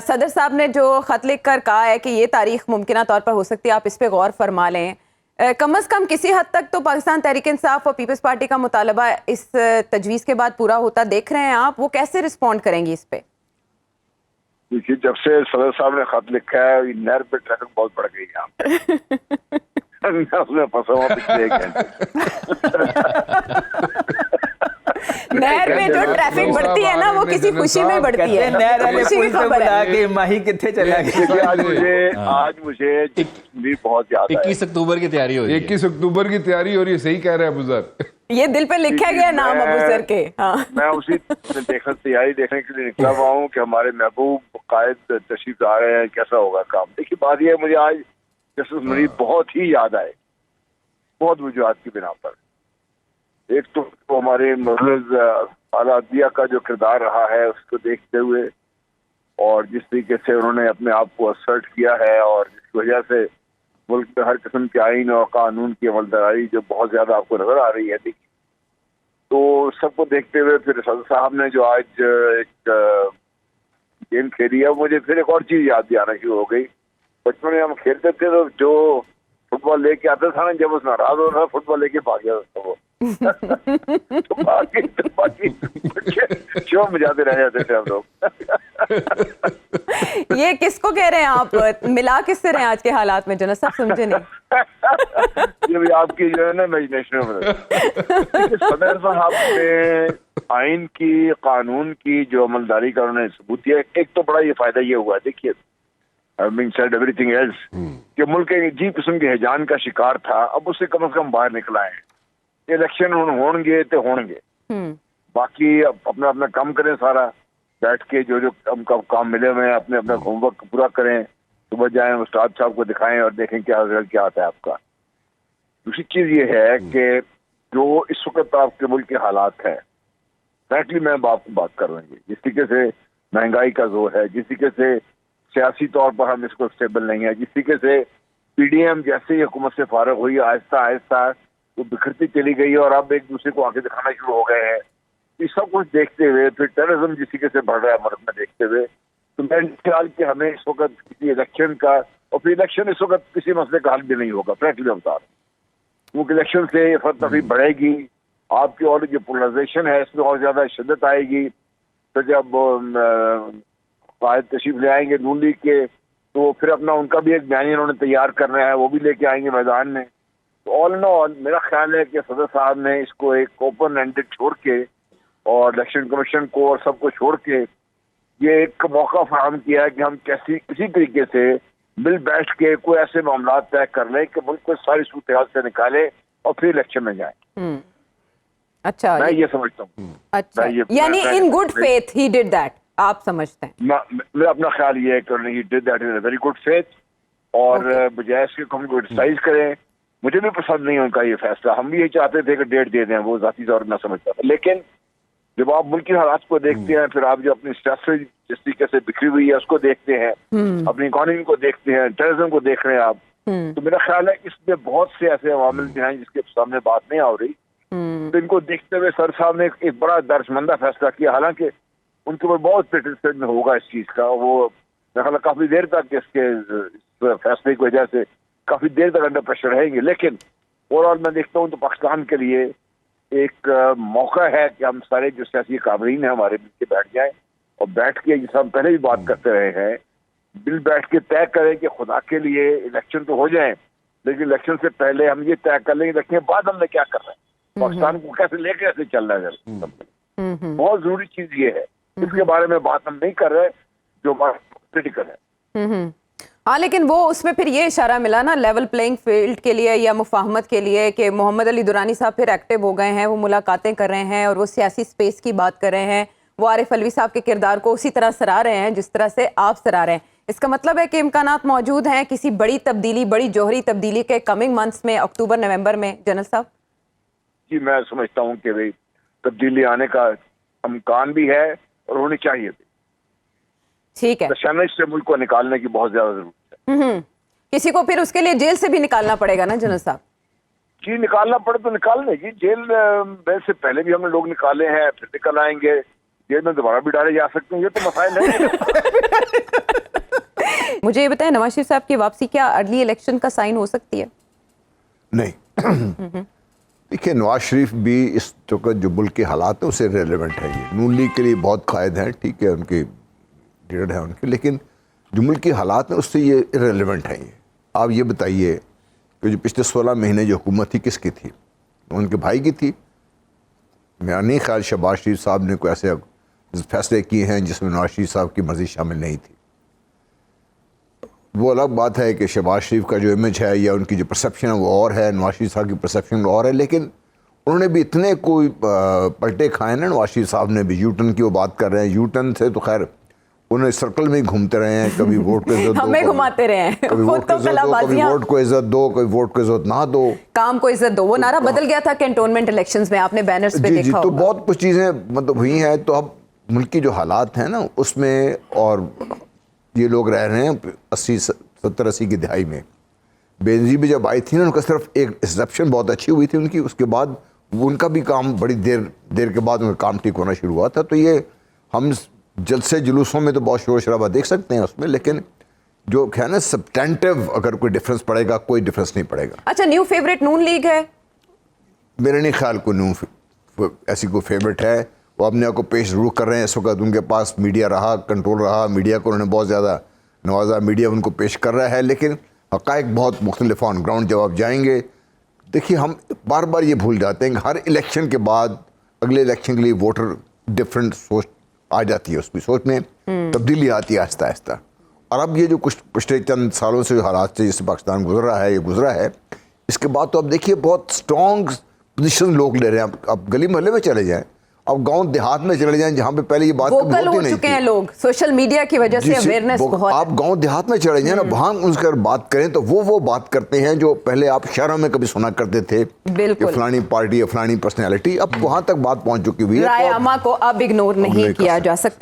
صدر صاحب نے جو خط لکھ کر کہا ہے کہ یہ تاریخ ممکنہ طور پر ہو سکتی ہے، آپ اس پہ غور فرما لیں. کم از کم کسی حد تک تو پاکستان تحریک انصاف اور پیپلز پارٹی کا مطالبہ اس تجویز کے بعد پورا ہوتا دیکھ رہے ہیں آپ، وہ کیسے رسپونڈ کریں گی اس پہ؟ دیکھیے، جب سے صدر صاحب نے خط لکھا ہے نہر پہ ٹریفک بہت بڑھ گئی یہاں پہ. میں اس میں پھنسا ہوا پچھلے 1 گھنٹے. نہر میں جو ٹریفک بڑھتی ہے نا وہ کسی خوشی میں بڑھتی ہے. نہر والے پل سے بلا کے ماہی کتنے چلا گیا. آج مجھے بہت یاد ہے. 21 اکتوبر کی تیاری ہو رہی ہے. 21 اکتوبر کی تیاری ہو رہی ہے. صحیح کہہ رہے ہیں ابو ذر. یہ دل پہ لکھا گیا نام ابو ذر کے. میں اسی تیاری دیکھنے کے لیے نکلا ہوا ہوں کہ ہمارے محبوب قائد تشریف لا رہے ہیں، کیسا ہوگا کام. دیکھیے بات یہ ہے، مجھے آج جسٹس منیر بہت ہی یاد آئے، بہت وجوہات کی بنا پر. ایک تو ہمارے معزز اعلیٰ عدلیہ کا جو کردار رہا ہے اس کو دیکھتے ہوئے، اور جس طریقے سے انہوں نے اپنے آپ کو اسرٹ کیا ہے، اور جس کی وجہ سے ملک میں ہر قسم کے آئین اور قانون کی عمل دراری جو بہت زیادہ آپ کو نظر آ رہی ہے. دیکھیے تو سب کو دیکھتے ہوئے پھر صدر صاحب نے جو آج ایک گیم کھیلی ہے، مجھے پھر ایک اور چیز یاد آنا شروع ہو گئی. بچپن میں ہم کھیلتے تھے تو جو فٹ بال لے کے آتا تھا نا، جب اس ناراض ہوتا تھا فٹ بال لے کے بھاگ جاتا تھا وہ. شوق مجاتے رہ جاتے تھے ہم لوگ. یہ کس کو کہہ رہے ہیں آپ؟ ملا کس سے رہے ہیں آج کے حالات میں جنرل صاحب؟ سمجھے نہیں. یہ بھی آپ کی جو ہے نا امیجنیشن. صدر صاحب نے آئین کی، قانون کی جو عملداری کا انہوں نے ثبوت دیا. ایک تو بڑا یہ فائدہ یہ ہوا، دیکھیے having said everything else، کہ ملک ایک عجیب قسم کے ہیجان کا شکار تھا، اب اس سے کم از کم باہر نکلا ہے. الیکشن ہون گے تو ہون گے، باقی اپنا اپنا کام کریں، سارا بیٹھ کے جو کام ملے ہوئے ہیں اپنے اپنا ہوم ورک پورا کریں. صبح جائیں استاد صاحب کو دکھائیں اور دیکھیں کیا رزلٹ کیا آتا ہے آپ کا. دوسری چیز یہ ہے کہ جو اس وقت آپ کے ملک کے حالات ہیں، فرینکلی میں آپ کو بات کر رہا ہوں، جس طریقے سے مہنگائی کا زور ہے، جس طریقے سے سیاسی طور پر ہم اس کو اسٹیبل نہیں ہے، جس طریقے سے پی ڈی ایم جیسے ہی حکومت سے فارغ ہوئی آہستہ آہستہ وہ بکھرتی چلی گئی اور اب ایک دوسرے کو آگے دکھانا شروع ہو گئے ہیں. یہ سب کچھ دیکھتے ہوئے پھر ٹیررزم جس طریقے سے بڑھ رہا ہے ملک میں دیکھتے ہوئے، تو میں خیال کہ ہمیں اس وقت کسی الیکشن کا، اور پھر الیکشن اس وقت کسی مسئلے کا حل بھی نہیں ہوگا فرینکلی بتا رہا ہوں، کیونکہ الیکشن سے افراتفری بڑھے گی، آپ کی اور جو پولرائزیشن ہے اس میں اور زیادہ شدت آئے گی. تو جب قائد تشریف لے آئیں گے نون لیگ کے، تو پھر اپنا ان کا بھی ایک بیانیہ انہوں نے تیار کرنا ہے، وہ بھی لے کے آئیں گے میدان میں. تو آل ان آل میرا خیال ہے کہ صدر صاحب نے اس کو ایک اوپن اینڈڈ چھوڑ کے اور الیکشن کمیشن کو اور سب کو چھوڑ کے یہ ایک موقع فراہم کیا ہے کہ ہم کسی طریقے سے مل بیٹھ کے کوئی ایسے معاملات طے کر لیں کہ ملک کو ساری صورتحال سے نکالے اور پھر الیکشن میں جائیں. اچھا، میں یہ سمجھتا ہوں. اچھا، یعنی in good faith he did that, آپ سمجھتے ہیں؟ میرا اپنا خیال یہ ہے کہ he did that in very good faith, اور بجائے اس کے ہم کرٹیسائز کریں. مجھے بھی پسند نہیں ان کا یہ فیصلہ، ہم بھی یہ چاہتے تھے کہ ڈیٹ دے دیں، وہ ذاتی طور پر نہ سمجھتا تھا. لیکن جب آپ ملکی حالات کو دیکھتے ہیں، پھر آپ جو اپنی اسٹریٹجی جس طریقے سے بکھری ہوئی ہے اس کو دیکھتے ہیں، اپنی اکانومی کو دیکھتے ہیں، ٹیررزم کو دیکھ رہے ہیں آپ، تو میرا خیال ہے کہ اس میں بہت سے ایسے عوامل بھی ہیں جس کے سامنے بات نہیں آ رہی. تو ان کو دیکھتے ہوئے سر صاحب نے ایک بڑا درسمندہ فیصلہ کیا. حالانکہ ان کے اوپر بہت پریٹیسٹ ہوگا اس چیز کا، وہ میرا خیال کافی دیر تک اس کے فیصلے کی وجہ سے کافی دیر تک انڈر پریشر رہیں گے. لیکن اوور آل میں دیکھتا ہوں تو پاکستان کے لیے ایک موقع ہے کہ ہم سارے جو سیاسی قابلین ہیں ہمارے مل کے بیٹھ جائیں، اور بیٹھ کے جیسے ہم پہلے بھی بات کرتے رہے ہیں، بل بیٹھ کے طے کریں کہ خدا کے لیے الیکشن تو ہو جائیں، لیکن الیکشن سے پہلے ہم یہ طے کر لیں کہ دیکھیں بعد ہم نے کیا کر رہے ہیں، پاکستان کو کیسے لے کے ایسے چل رہا ہے. بہت ضروری چیز یہ ہے، اس کے بارے میں بات ہم نہیں کر رہے جو کریٹیکل ہے. ہاں، لیکن وہ اس میں پھر یہ اشارہ ملا نا لیول پلینگ فیلڈ کے لیے یا مفاہمت کے لیے کہ محمد علی درانی صاحب پھر ایکٹیو ہو گئے ہیں، وہ ملاقاتیں کر رہے ہیں اور وہ سیاسی سپیس کی بات کر رہے ہیں، وہ عارف علوی صاحب کے کردار کو اسی طرح سراہ رہے ہیں جس طرح سے آپ سراہ رہے ہیں. اس کا مطلب ہے کہ امکانات موجود ہیں کسی بڑی تبدیلی، بڑی جوہری تبدیلی کے کمنگ منتھس میں، اکتوبر نومبر میں جنرل صاحب؟ جی میں سمجھتا ہوں کہ بھائی تبدیلی آنے کا امکان بھی ہے اور ہونی چاہیے بھی. ٹھیک ہے، تشنج سے ملک کو نکالنے کی بہت زیادہ ضرورت ہے. کسی کو پھر اس کے لیے جیل سے بھی نکالنا پڑے گا نا جنرل صاحب؟ جی نکالنا پڑے تو نکال لیں جی. جیل میں سے پہلے بھی ہم نے لوگ نکالے ہیں، پھر نکل آئیں گے، جیل میں دوبارہ بھی ڈالے جا سکتے ہیں، یہ تو مسائل نہیں. مجھے یہ بتائیں نواز شریف صاحب کی واپسی کیا ارلی الیکشن کا سائن ہو سکتی ہے؟ نہیں دیکھیے نواز شریف بھی اس وقت جو ملک کے حالات ہیں اسے ریلیونٹ ہے. یہ نون لیگ کے لیے بہت قائد ہیں, ٹھیک ہے, ان کے لیڈر ہیں ان کے, لیکن جو ملک کے حالات ہیں اس سے یہ ریلیونٹ ہیں. یہ آپ یہ بتائیے کہ جو پچھلے 16 مہینے جو حکومت تھی کس کی تھی؟ ان کے بھائی کی تھی. میرا نہیں خیال شہباز شریف صاحب نے کوئی ایسے فیصلے کیے ہیں جس میں نواز شریف صاحب کی مرضی شامل نہیں تھی. وہ الگ بات ہے کہ شہباز شریف کا جو امیج ہے یا ان کی جو پرسیپشن ہے وہ اور ہے, نواز شریف صاحب کی پرسیپشن اور ہے, لیکن انہوں نے بھی اتنے کوئی پلٹے کھائے نا نواز شریف صاحب نے بھی. یو ٹرن کی وہ بات کر رہے ہیں, یو ٹرن سے تو خیر انہیں سرکل میں ہی گھومتے رہے ہیں, کبھی ووٹ کو عزت دو, ہمیں گھماتے رہے ہیں, کبھی ووٹ کو عزت دو, کبھی ووٹ کو عزت دو, کبھی ووٹ کو عزت نہ دو, کام کو عزت دو. وہ نعرہ بدل گیا تھا کینٹونمنٹ الیکشنز میں, آپ نے بینرز پہ دیکھا تو ہوگا. بہت کچھ چیزیں مطلب ہوئی ہیں. تو اب ملک کی جو حالات ہیں نا اس میں, اور یہ لوگ رہ رہے ہیں 70-80 کی دہائی میں. بے نظیر بھی جب آئی تھی نا ان کا صرف ایک ریسپشن بہت اچھی ہوئی تھی ان کی, اس کے بعد ان کا بھی کام بڑی دیر کے بعد ان کا کام ٹھیک ہونا شروع ہوا تھا. تو یہ ہم جلسے جلوسوں میں تو بہت شور شرابہ دیکھ سکتے ہیں اس میں, لیکن جو ہے نا سبٹینٹیو اگر کوئی ڈفرینس پڑے گا, کوئی ڈفرینس نہیں پڑے گا. اچھا, نیو فیوریٹ نون لیگ ہے؟ میرے نہیں خیال کوئی ایسی کوئی فیوریٹ ہے. وہ اپنے آپ کو پیش ضرور کر رہے ہیں اس وقت, ان کے پاس میڈیا رہا, کنٹرول رہا, میڈیا کو انہوں نے بہت زیادہ نوازا, میڈیا ان کو پیش کر رہا ہے, لیکن حقائق بہت مختلف آن گراؤنڈ جب آپ جائیں گے. دیکھیے ہم بار بار یہ بھول جاتے ہیں کہ ہر الیکشن کے بعد اگلے الیکشن کے لیے ووٹر ڈفرینٹ سوچ آ جاتی ہے, اس کی سوچ میں تبدیلی آتی ہے آہستہ آہستہ. اور اب یہ جو کچھ پچھلے چند سالوں سے جو حالات سے جس سے پاکستان گزرا ہے اس کے بعد تو اب دیکھیے بہت اسٹرانگ پوزیشن لوگ لے رہے ہیں. اب گلی محلے میں چلے جائیں, اب گاؤں دیہات میں چلے جائیں جہاں پہ پہلے یہ بات ووکل ہو چکے ہیں لوگ, سوشل میڈیا کی وجہ سے اویئرنیس بہت. آپ گاؤں دیہات میں چلے جائیں نا, وہاں ان سے بات کریں تو وہ بات کرتے ہیں جو پہلے آپ شہروں میں کبھی سنا کرتے تھے کہ فلانی پارٹی یا فلانی پرسنالٹی. اب وہاں تک بات پہنچ چکی ہوئی ہے, رائے عامہ کو اب اگنور نہیں کیا جا سکتا.